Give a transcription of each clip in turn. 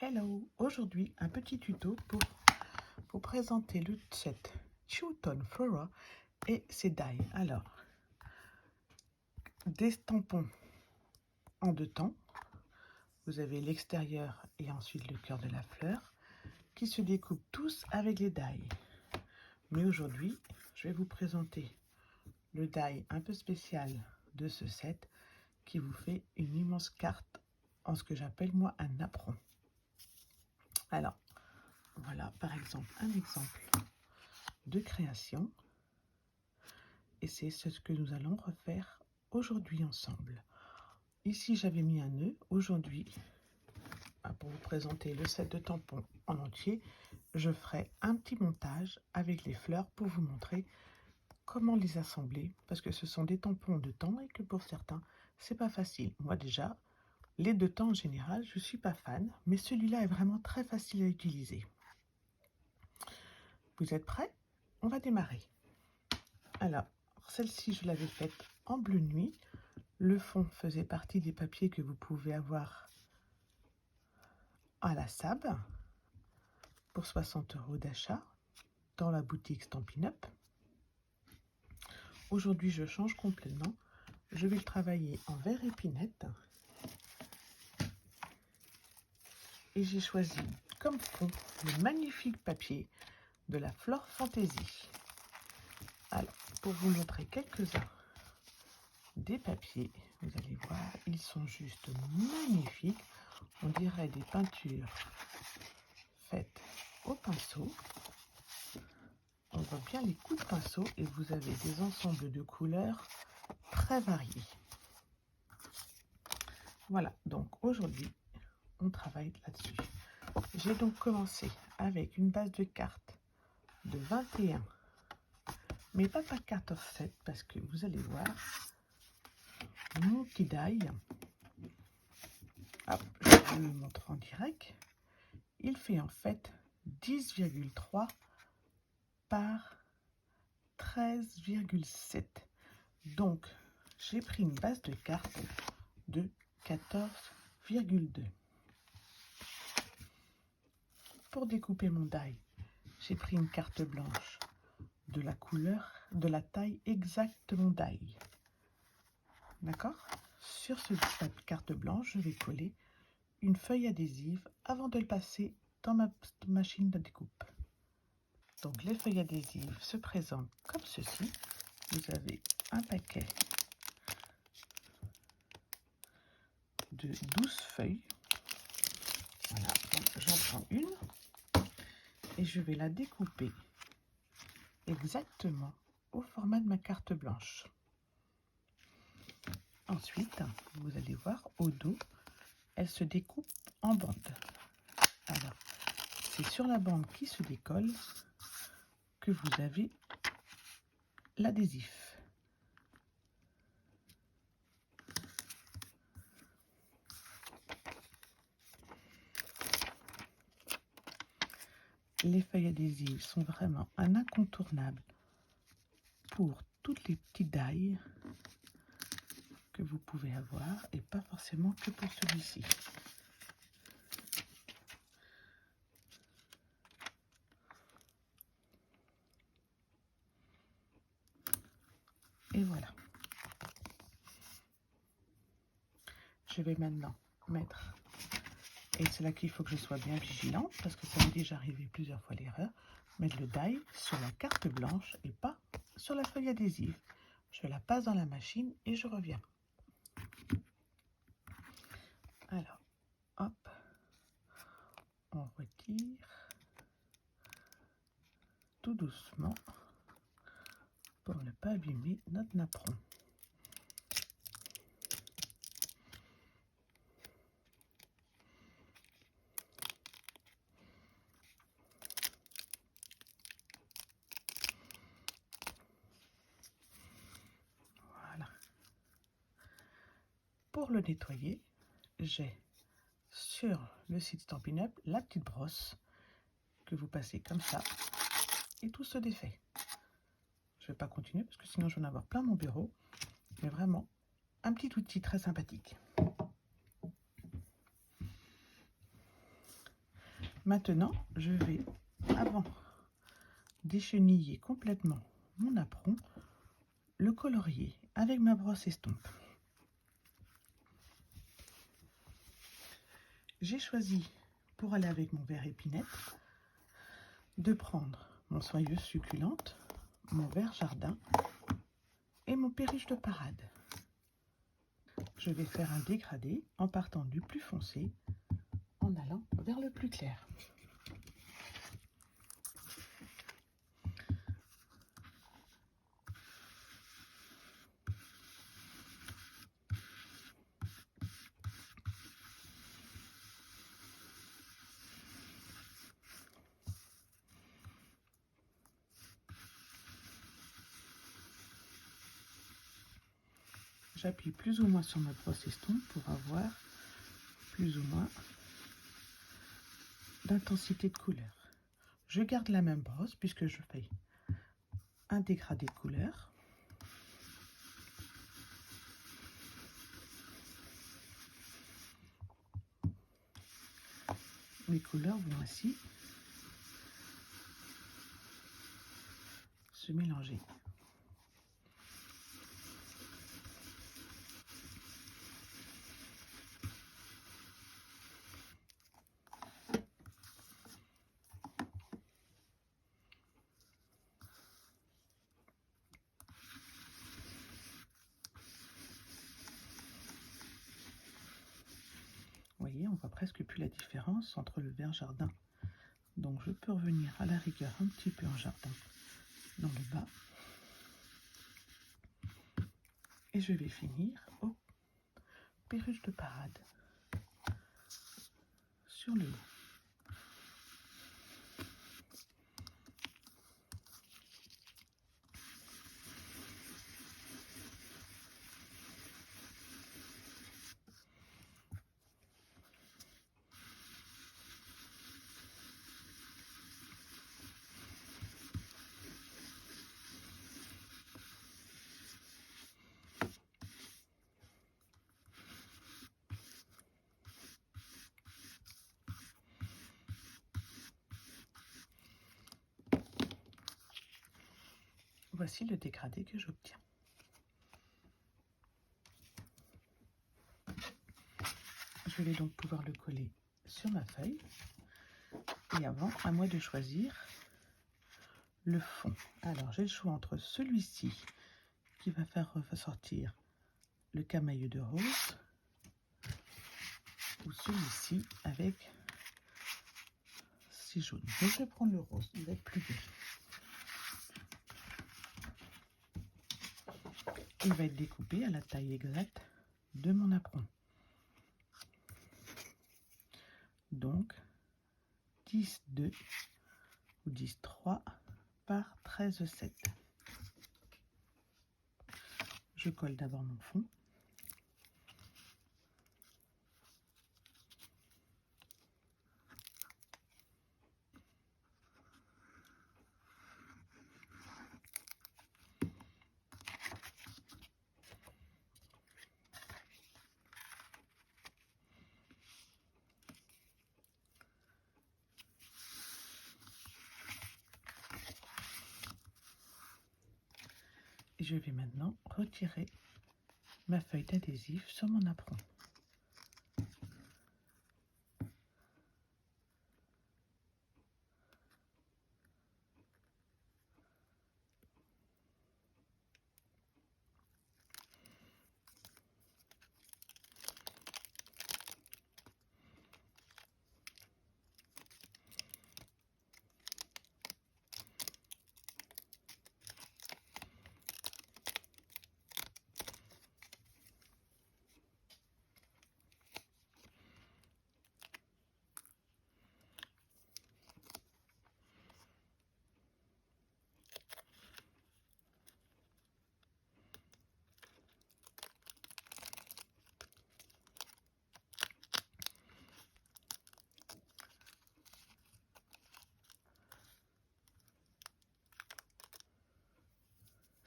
Hello, aujourd'hui un petit tuto pour vous présenter le set Two-Tone Flora et ses dies. Alors, des tampons en deux temps, vous avez l'extérieur et ensuite le cœur de la fleur qui se découpent tous avec les dies. Mais aujourd'hui, je vais vous présenter le die un peu spécial de ce set qui vous fait une immense carte en ce que j'appelle moi un apron. Alors, voilà par exemple un exemple de création et c'est ce que nous allons refaire aujourd'hui ensemble. Ici j'avais mis un nœud. Aujourd'hui, pour vous présenter le set de tampons en entier, je ferai un petit montage avec les fleurs pour vous montrer comment les assembler, parce que ce sont des tampons de temps et que pour certains c'est pas facile. Moi déjà, les deux temps en général je suis pas fan, mais celui-là est vraiment très facile à utiliser. Vous êtes prêts? On va démarrer. Alors, celle-ci, je l'avais faite en bleu nuit. Le fond faisait partie des papiers que vous pouvez avoir à la SAB pour 60 € d'achat dans la boutique Stampin' Up. Aujourd'hui, je change complètement. Je vais le travailler en vert épinette. Et j'ai choisi comme fond le magnifique papier de la Flore Fantasy. Alors, pour vous montrer quelques-uns des papiers, vous allez voir, ils sont juste magnifiques. On dirait des peintures faites au pinceau. On voit bien les coups de pinceau et vous avez des ensembles de couleurs très variés. Voilà, donc aujourd'hui, on travaille là-dessus. J'ai donc commencé avec une base de cartes de 21, mais pas carte offset parce que vous allez voir, mon petit die, je vous le montre en direct, il fait en fait 10,3 par 13,7. Donc, j'ai pris une base de cartes de 14,2. Pour découper mon die, j'ai pris une carte blanche de la couleur, de la taille exacte de mon die. D'accord? Sur cette carte blanche, je vais coller une feuille adhésive avant de le passer dans ma machine de découpe. Donc les feuilles adhésives se présentent comme ceci. Vous avez un paquet de 12 feuilles. Voilà, j'en prends une et je vais la découper exactement au format de ma carte blanche. Ensuite, vous allez voir au dos, elle se découpe en bandes. Alors, c'est sur la bande qui se décolle que vous avez l'adhésif. Les feuilles adhésives sont vraiment un incontournable pour toutes les petits die que vous pouvez avoir et pas forcément que pour celui-ci. Et voilà. Je vais maintenant mettre, et c'est là qu'il faut que je sois bien vigilante parce que ça m'est déjà arrivé plusieurs fois l'erreur, mettre le die sur la carte blanche et pas sur la feuille adhésive. Je la passe dans la machine et je reviens. Alors, hop, on retire tout doucement pour ne pas abîmer notre napperon. Voilà. Pour le nettoyer, j'ai sur le site Stampin' Up la petite brosse que vous passez comme ça et tout se défait. Je ne vais pas continuer parce que sinon je vais en avoir plein mon bureau, mais vraiment un petit outil très sympathique. Maintenant, je vais, avant d'écheniller complètement mon apron, le colorier avec ma brosse estompe. J'ai choisi, pour aller avec mon verre épinette, de prendre mon soyeuse succulente, mon vert jardin et mon perruche de parade. Je vais faire un dégradé en partant du plus foncé en allant vers le plus clair. J'appuie plus ou moins sur ma brosse estompe pour avoir plus ou moins d'intensité de couleur. Je garde la même brosse puisque je fais un dégradé de couleur. Mes couleurs vont ainsi se mélanger. Vous voyez, on voit presque plus la différence entre le vert jardin. Donc je peux revenir à la rigueur un petit peu en jardin dans le bas. Et je vais finir au perruche de parade sur le haut. Voici le dégradé que j'obtiens. Je vais donc pouvoir le coller sur ma feuille. Et avant, à moi de choisir le fond. Alors, j'ai le choix entre celui-ci qui va faire ressortir le camailleux de rose ou celui-ci avec ces jaunes. Donc, je vais prendre le rose, il va être plus gai. Il va être découpé à la taille exacte de mon apron. Donc 10,2 ou 10,3 par 13,7. Je colle d'abord mon fond. Et je vais maintenant retirer ma feuille d'adhésif sur mon apron.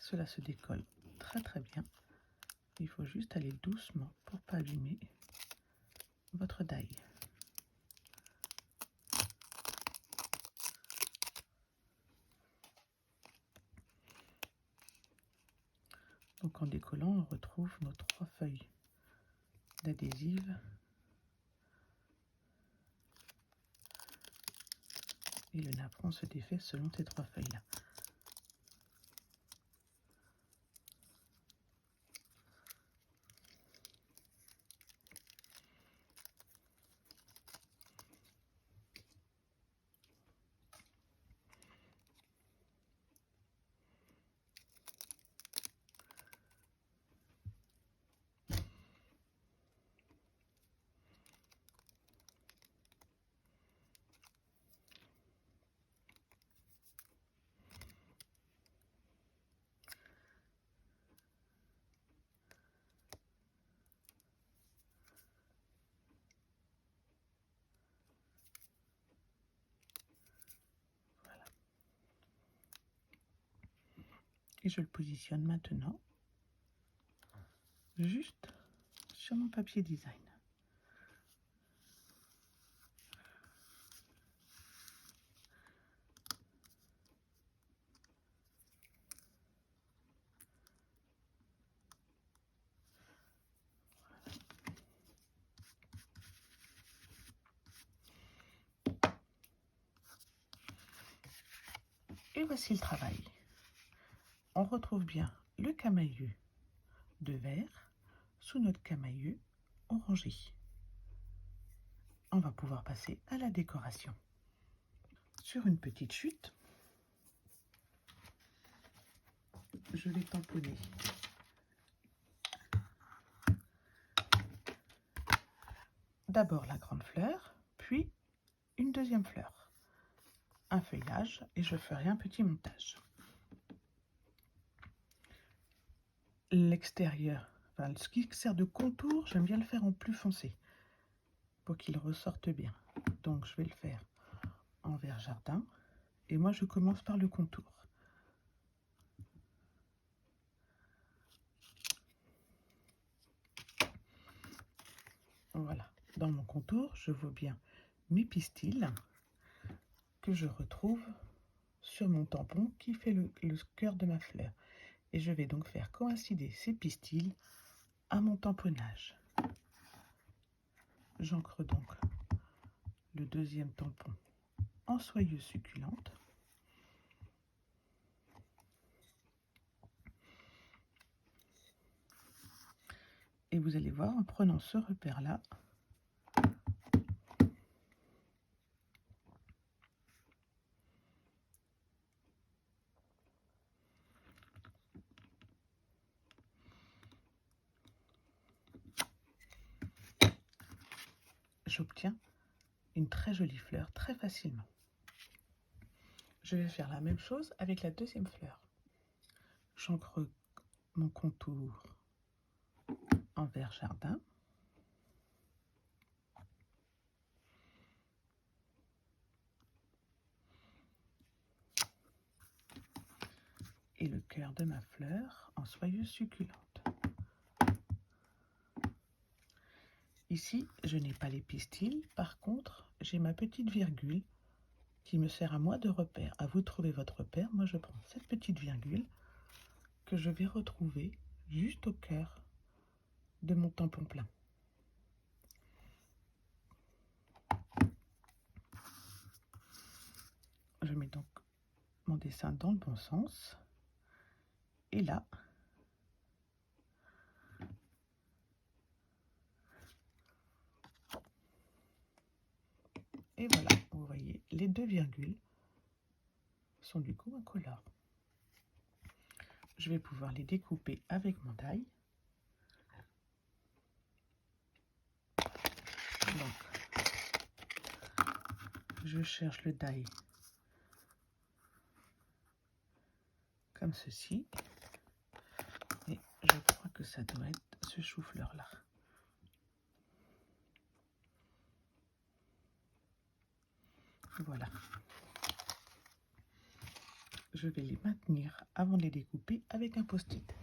Cela se décolle très très bien. Il faut juste aller doucement pour ne pas abîmer votre die. Donc en décollant, on retrouve nos 3 feuilles d'adhésive et le napperon se défait selon ces 3 feuilles-là. Et je le positionne maintenant juste sur mon papier design. Et voici le travail. On retrouve bien le camailleux de vert sous notre camailleux orangé. On va pouvoir passer à la décoration. Sur une petite chute, je vais tamponner d'abord la grande fleur, puis une deuxième fleur, un feuillage et je ferai un petit montage. L'extérieur, enfin, ce qui sert de contour, j'aime bien le faire en plus foncé pour qu'il ressorte bien. Donc je vais le faire en vert jardin et moi je commence par le contour. Voilà, dans mon contour, je vois bien mes pistils que je retrouve sur mon tampon qui fait le cœur de ma fleur. Et je vais donc faire coïncider ces pistils à mon tamponnage. J'ancre donc le deuxième tampon en soyeuse succulente. Et vous allez voir, en prenant ce repère-là, j'obtiens une très jolie fleur très facilement. Je vais faire la même chose avec la deuxième fleur. J'ancre mon contour en vert jardin. Et le cœur de ma fleur en soyeuse succulente. Ici, je n'ai pas les pistils, par contre, j'ai ma petite virgule qui me sert à moi de repère. À vous de trouver votre repère. Moi, je prends cette petite virgule que je vais retrouver juste au cœur de mon tampon plein. Je mets donc mon dessin dans le bon sens. Et là, et voilà, vous voyez, les deux virgules sont du coup incolores. Je vais pouvoir les découper avec mon die. Donc, je cherche le die comme ceci. Et je crois que ça doit être ce chou-fleur-là. Voilà. Je vais les maintenir avant de les découper avec un post-it.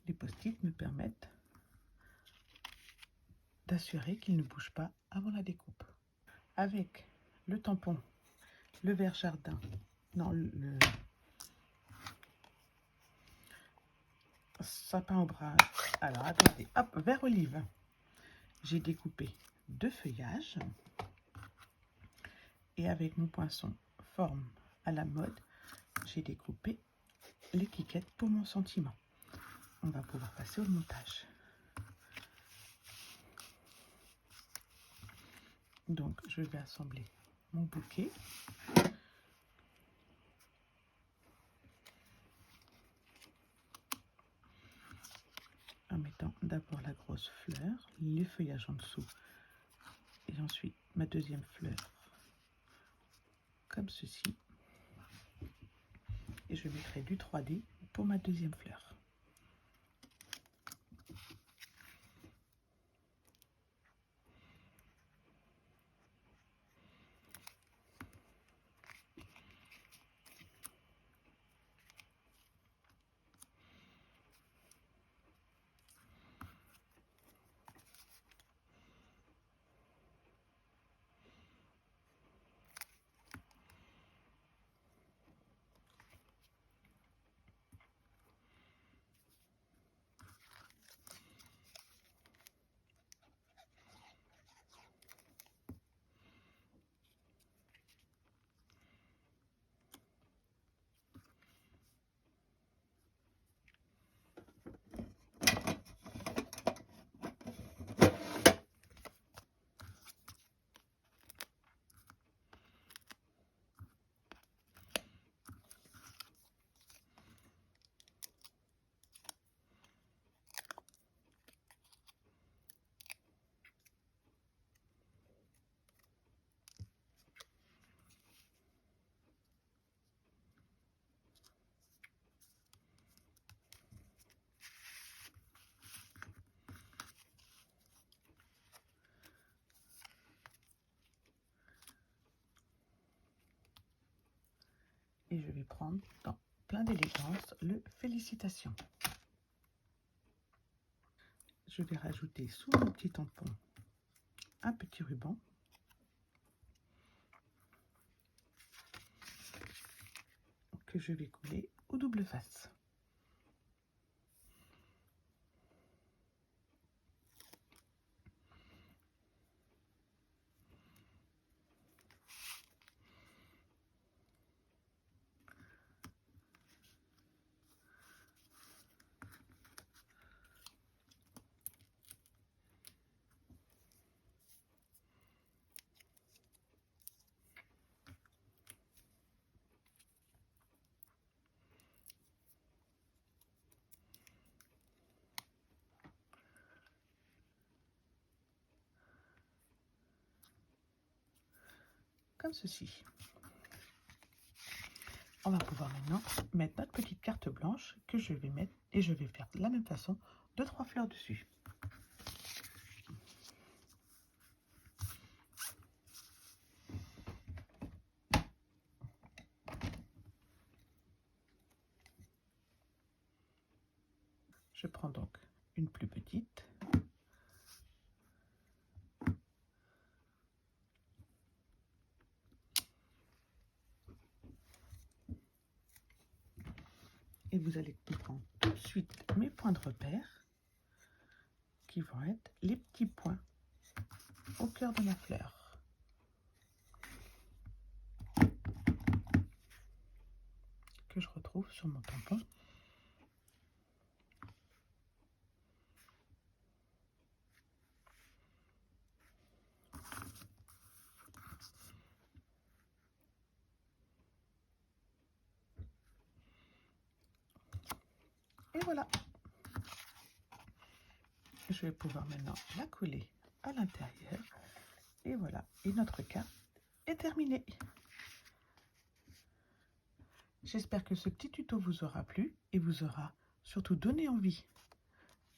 Les post-it me permettent d'assurer qu'il ne bouge pas avant la découpe. Avec le tampon, le verre jardin, non, le sapin au bras. Alors attendez, hop, verre olive. J'ai découpé 2 feuillages et avec mon poinçon forme à la mode, j'ai découpé l'étiquette pour mon sentiment. On va pouvoir passer au montage. Donc je vais assembler mon bouquet. En mettant d'abord la grosse fleur, les feuillages en dessous et ensuite ma deuxième fleur comme ceci. Et je mettrai du 3D pour ma deuxième fleur. Et je vais prendre dans plein d'élégance le félicitations. Je vais rajouter sous mon petit tampon un petit ruban. Que je vais couler au double face. Comme ceci. On va pouvoir maintenant mettre notre petite carte blanche que je vais mettre et je vais faire de la même façon 2-3 fleurs dessus. Je prends donc une plus petite. Et vous allez comprendre tout de suite mes points de repère qui vont être les petits points au cœur de la fleur. Que je retrouve sur mon tampon. Et voilà. Je vais pouvoir maintenant la coller à l'intérieur. Et voilà. Et notre carte est terminée. J'espère que ce petit tuto vous aura plu et vous aura surtout donné envie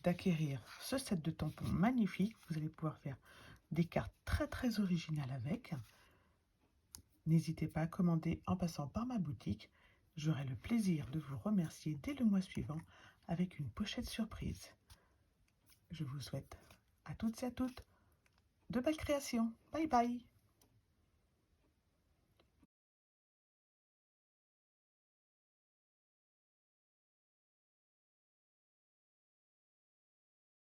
d'acquérir ce set de tampons magnifique. Vous allez pouvoir faire des cartes très originales avec. N'hésitez pas à commander en passant par ma boutique. J'aurai le plaisir de vous remercier dès le mois suivant avec une pochette surprise. Je vous souhaite à toutes et à toutes de belles créations. Bye bye.